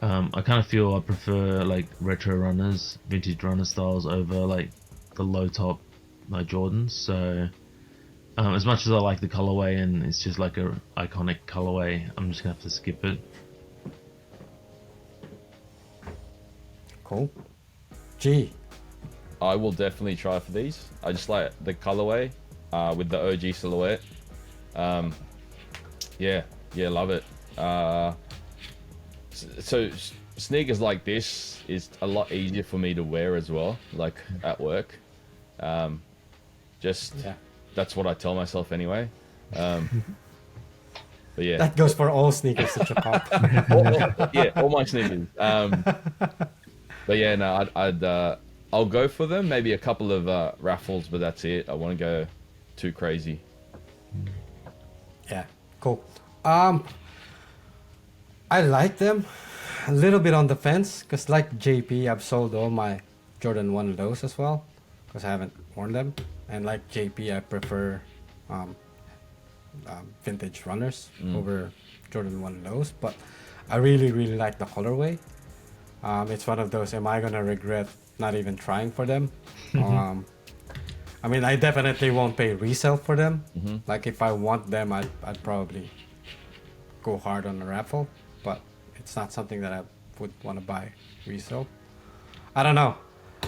I kind of feel I prefer like retro runners, vintage runner styles over like the low top like Jordans. So as much as I like the colorway and it's just like a iconic colorway, I'm just gonna have to skip it. Cool. G. I will definitely try for these. I just like the colorway with the OG silhouette. Yeah, love it. So sneakers like this is a lot easier for me to wear as well, like at work. Just Yeah. that's what I tell myself anyway. But yeah, That goes for all sneakers that you pop. all my sneakers. But yeah, no, I'll go for them. Maybe a couple of raffles, but that's it. I want to go too crazy. Yeah, cool. I like them. A little bit on the fence, because like JP, I've sold all my Jordan 1 lows as well, because I haven't worn them. And like JP, I prefer vintage runners over Jordan 1 lows, but I really, really like the colorway. It's one of those, am I going to regret not even trying for them? I mean, I definitely won't pay resale for them. Like if I want them, I'd probably go hard on the raffle, but it's not something that I would want to buy resale. I don't know.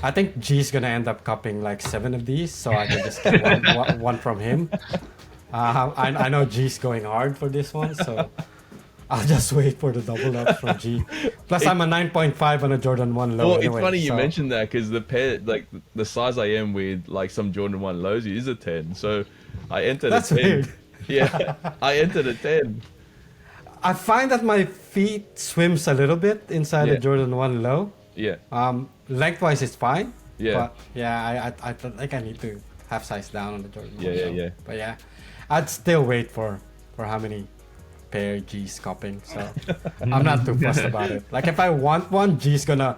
I think G's gonna end up copying like 7 of these, so I can just get one from him. I know G's going hard for this one, so I'll just wait for the double up from G. Plus, I'm a 9.5 on a Jordan 1 low. Well, anyway, it's funny you so- mentioned that because the pair, like the size I am with, like some Jordan 1 lows, is a 10. So I entered That's a 10. weird. Yeah, I entered a 10. I find that my feet swims a little bit inside Yeah. a Jordan 1 low. Yeah, Lengthwise it's fine. Yeah. But yeah, I think I need to half size down on the Jordan 1 Yeah, low. yeah. But yeah, I'd still wait for how many pair G's copying. So I'm not too fussed about it. Like if I want one, G's gonna.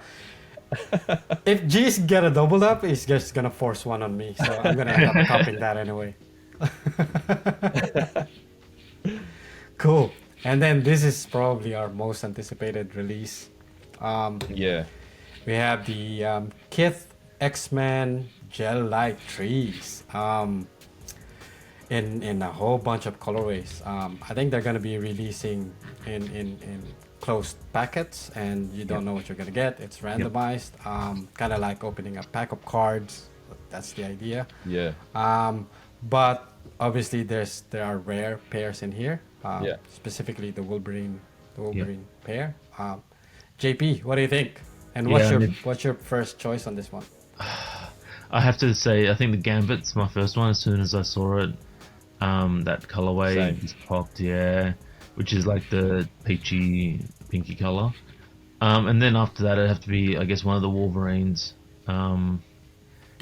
If G's get a double up, he's just gonna force one on me. So I'm gonna end up copying that anyway. Cool. And then this is probably our most anticipated release. yeah. We have the Kith X-Men Gel Light Trees in a whole bunch of colorways. I think they're gonna be releasing in closed packets, and you don't know what you're gonna get. It's randomized, kind of like opening a pack of cards. That's the idea. Yeah. But obviously there are rare pairs in here. Yeah. Specifically the Wolverine pair. JP, what do you think? And what's your first choice on this one? I have to say, I think the Gambit's my first one. As soon as I saw it, that colorway Same. just popped. Yeah, which is like the peachy, pinky color. And then after that, it'd have to be, I guess, one of the Wolverines.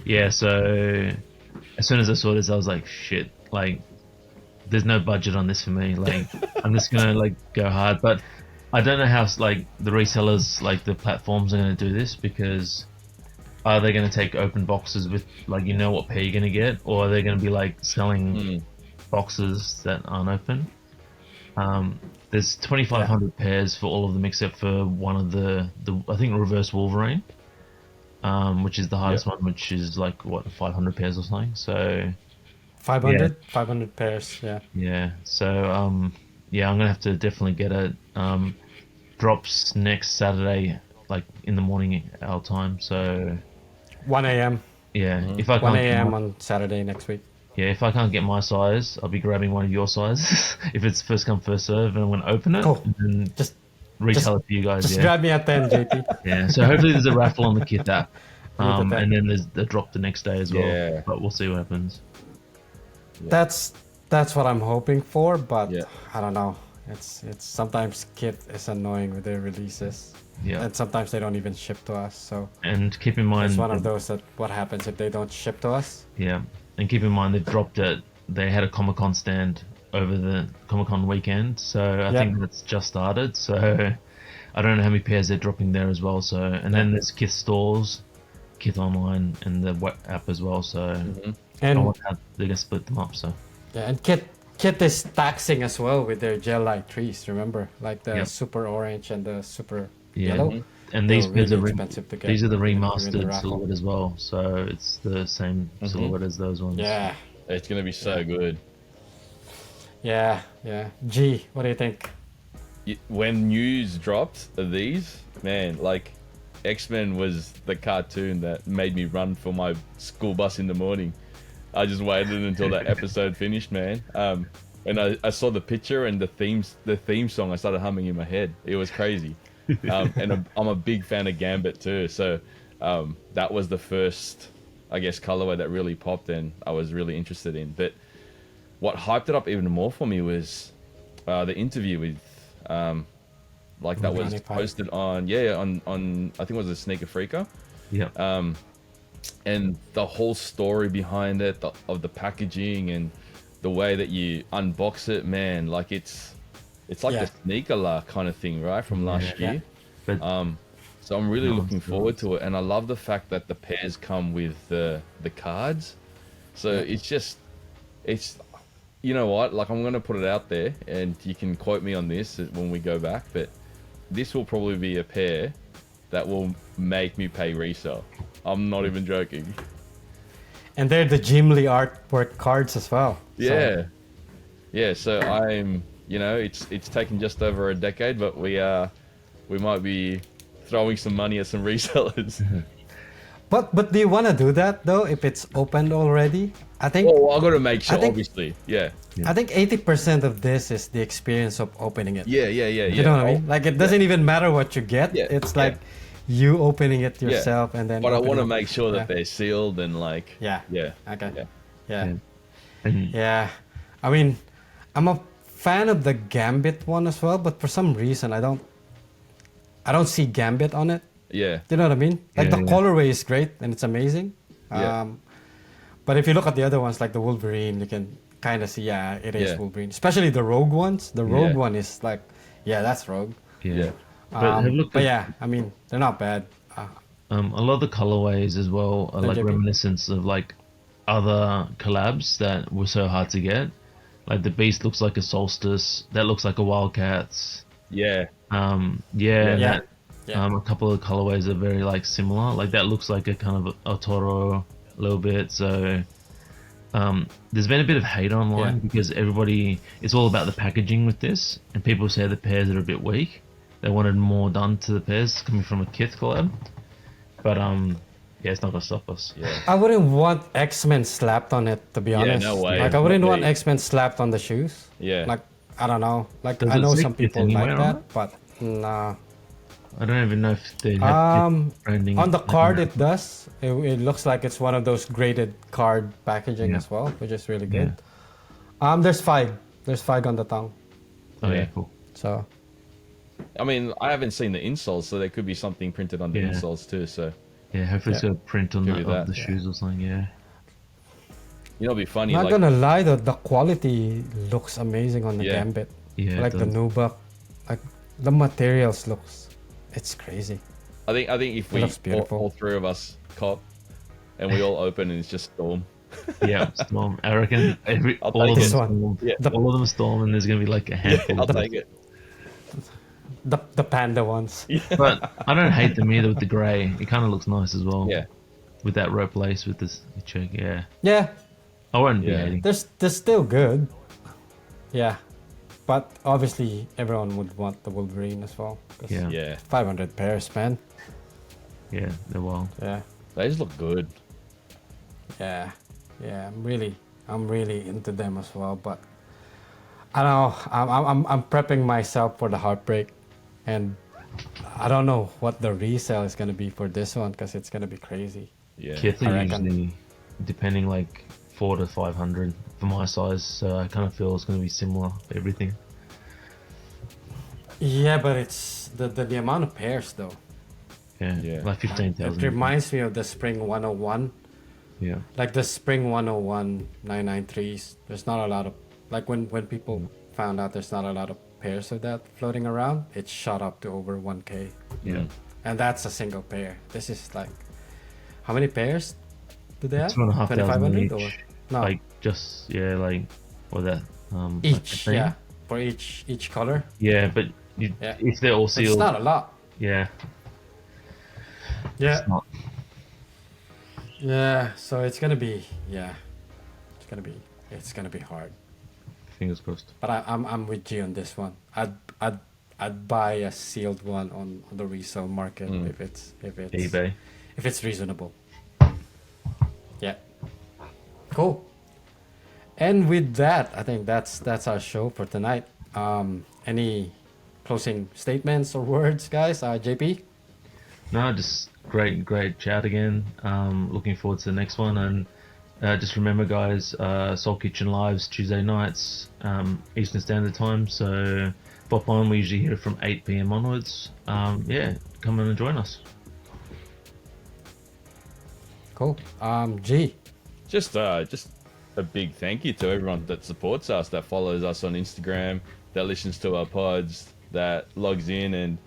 Yeah, so as soon as I saw this, I was like, shit, like, there's no budget on this for me. Like, I'm just gonna like go hard, but I don't know how like the resellers, like the platforms, are gonna do this, because are they gonna take open boxes with like you know what pair you're gonna get, or are they gonna be like selling boxes that aren't open? There's 2,500 pairs for all of them except for one of the I think Reverse Wolverine, which is the hardest one, which is like what 500 pairs or something. So 500, 500 pairs. Yeah. yeah, so yeah, I'm gonna have to definitely get it. Drops next Saturday, like in the morning our time. So 1 a.m. yeah, if I 1 can't a.m. on Saturday next week. yeah, if I can't get my size, I'll be grabbing one of your sizes if it's first come first serve, and I'm gonna open it Cool. and then Just retail it for you guys. just Yeah, grab me at 10, JP. yeah. So hopefully there's a raffle on the kit app, Leave it there. and then there's the drop the next day as well. Yeah. But we'll see what happens. That's what I'm hoping for, but Yeah. I don't know. It's sometimes Kit is annoying with their releases. Yeah. And sometimes they don't even ship to us. So And keep in mind, it's one of those that what happens if they don't ship to us? yeah, and keep in mind they've dropped it. They had a Comic Con stand over the Comic Con weekend, so I think that's just started. So I don't know how many pairs they're dropping there as well. So and then there's Kith stores, Kith online, and the web app as well. So I And wonder how they're gonna split them up. So yeah, and Kit is taxing as well with their gel light trees. Remember, like the Yep. super orange and the super yeah, yellow. and They these were pairs really are expensive to get. these are the when you win the remastered raffle. silhouette as well. So it's the same silhouette as those ones. Yeah, It's gonna be so good. yeah. G, what do you think? When news dropped of these, man, like X-Men was the cartoon that made me run for my school bus in the morning. I just waited until that episode finished, man. And I saw the picture and the theme song, I started humming in my head. It was crazy. And I'm a big fan of Gambit too, so that was the first, I guess, colorway that really popped and I was really interested in. But what hyped it up even more for me was the interview with, like that was Organic Pipe. posted on I think it was a Sneaker Freaker. Yeah. And the whole story behind it, of the packaging and the way that you unbox it, man, like it's like Yeah. the sneaker la kind of thing, right, from last Yeah. year. But So I'm really No, looking it's forward to it, and I love the fact that the pairs come with the cards. So it's you know what, like I'm gonna put it out there, and you can quote me on this when we go back, but this will probably be a pair that will make me pay resale. I'm not even joking. And they're the Jim Lee artwork cards as well. Yeah, yeah. So I'm, it's taken just over a decade, but we might be throwing some money at some resellers. But do you want to do that though? If it's opened already, I think Oh, I got to make sure, I think- obviously. Yeah, I think 80% of this is the experience of opening it. yeah. You know what I mean? Like it doesn't even matter what you get. Yeah, It's yeah. like you opening it Yeah. yourself and then. But I opening want to it. make sure that Yeah. they're sealed and like. Yeah. Yeah. Okay. Yeah. Yeah. and Yeah. I mean, I'm a fan of the Gambit one as well, but for some reason I don't see Gambit on it. Yeah. You know what I mean? Like Yeah, the yeah. colorway is great and it's amazing. Yeah. But if you look at the other ones like the Wolverine, you can kind of see, yeah, it is Yeah. Wolverine. Especially the Rogue ones. The Rogue Yeah. one is like, yeah, that's Rogue. yeah. Yeah. But have a look But at yeah, I mean, they're not bad. a lot of the colorways as well are They're like different. reminiscents of like other collabs that were so hard to get. Like the Beast looks like a Solstice. That looks like a Wildcats. Yeah. Yeah. Yeah. That, Yeah. a couple of colorways are very like similar. Like that looks like a kind of a Toro a little bit. So there's been a bit of hate online Yeah. because it's all about the packaging with this, and people say the pairs are a bit weak. They wanted more done to the pairs coming from a Kith collab, but yeah, it's not gonna stop us. Yeah. I wouldn't want X-Men slapped on it, to be honest. no way. Like, I wouldn't Not want me. X-Men slapped on the shoes. Yeah. Like, I don't know. Like, Does I it know say some Kith people anywhere like on that, it? but nah. I don't even know if they have Kith branding On the card, on it does. It looks like it's one of those graded card packaging Yeah. as well, which is really good. There's Fig. There's Fig on the tongue. Oh yeah, Yeah. cool. So I mean, I haven't seen the insoles, so there could be something printed on the Yeah. insoles too. So Yeah, hopefully it's Yeah. got a print on Give the, you of that. the shoes or something. Yeah. you know, it'd be funny. not Like, gonna lie though, the quality looks amazing on the Yeah. Gambit. Yeah, it Like the does. Nubuck, like the materials looks, it's crazy. I think if It we looks beautiful. all three of us cop and we all open and it's just Storm. Yeah, Storm. I reckon I'll all of take This them it. one, Storm. Yeah. All of them Storm, and there's gonna be like a Yeah, handful I'll of take it. the panda ones. But I don't hate them either with the grey. It kind of looks nice as well. Yeah. With that rope lace with this check. Yeah. Yeah, I won't be Yeah. hating. they're still good. Yeah, but obviously everyone would want the Wolverine as well. 'cause Yeah. Yeah. 500 pairs, man. Yeah, they're wild. Yeah, They just look good. yeah, yeah. I'm really into them as well. But I don't know. I'm prepping myself for the heartbreak, and I don't know what the resale is gonna be for this one because it's gonna be crazy. Yeah. Kits I are reckon. usually depending like 400 to 500 for my size, so I kind of feel it's going to be similar for everything. Yeah, but it's the amount of pairs though. Yeah, Yeah. like It 15,000. reminds me of the Spring 101. Yeah, Like the Spring 101 993s. There's not a lot of, like when people found out there's not a lot of pairs of that floating around, it shot up to over 1K. yeah. And that's a single pair. This is like, how many pairs do they have? 2,500 2500 each. or no? Like just like what that Each, like, yeah, for each color. Yeah, but you, Yeah. if they're all It's sealed, not a lot. yeah, Yeah, it's not. yeah. So it's gonna be, yeah, it's gonna be hard. Fingers crossed. But I'm with you on this one. I'd buy a sealed one on the resale market if it's eBay. if it's reasonable. Yeah. Cool. And with that, I think that's our show for tonight. Any closing statements or words, guys? JP? No, just great chat again. Looking forward to the next one, and just remember, guys, Soul Kitchen lives Tuesday nights, Eastern Standard Time. So pop on. We usually hear from 8 p.m. onwards. Yeah, come in and join us. Cool. G. Just a big thank you to everyone that supports us, that follows us on Instagram, that listens to our pods, that logs in and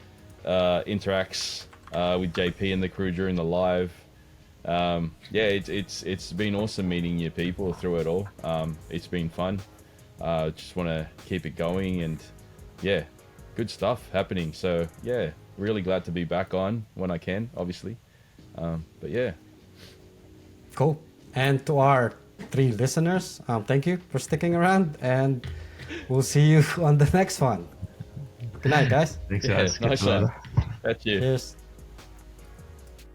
interacts with JP and the crew during the live. Yeah, it's been awesome meeting you people through it all. It's been fun. Just want to keep it going, and yeah, good stuff happening. So yeah, really glad to be back on when I can, obviously. But yeah. Cool. And to our 3 listeners, thank you for sticking around, and we'll see you on the next one. Good night, guys. Thanks, Yeah, guys. Catch nice you later. one. That's you. Cheers.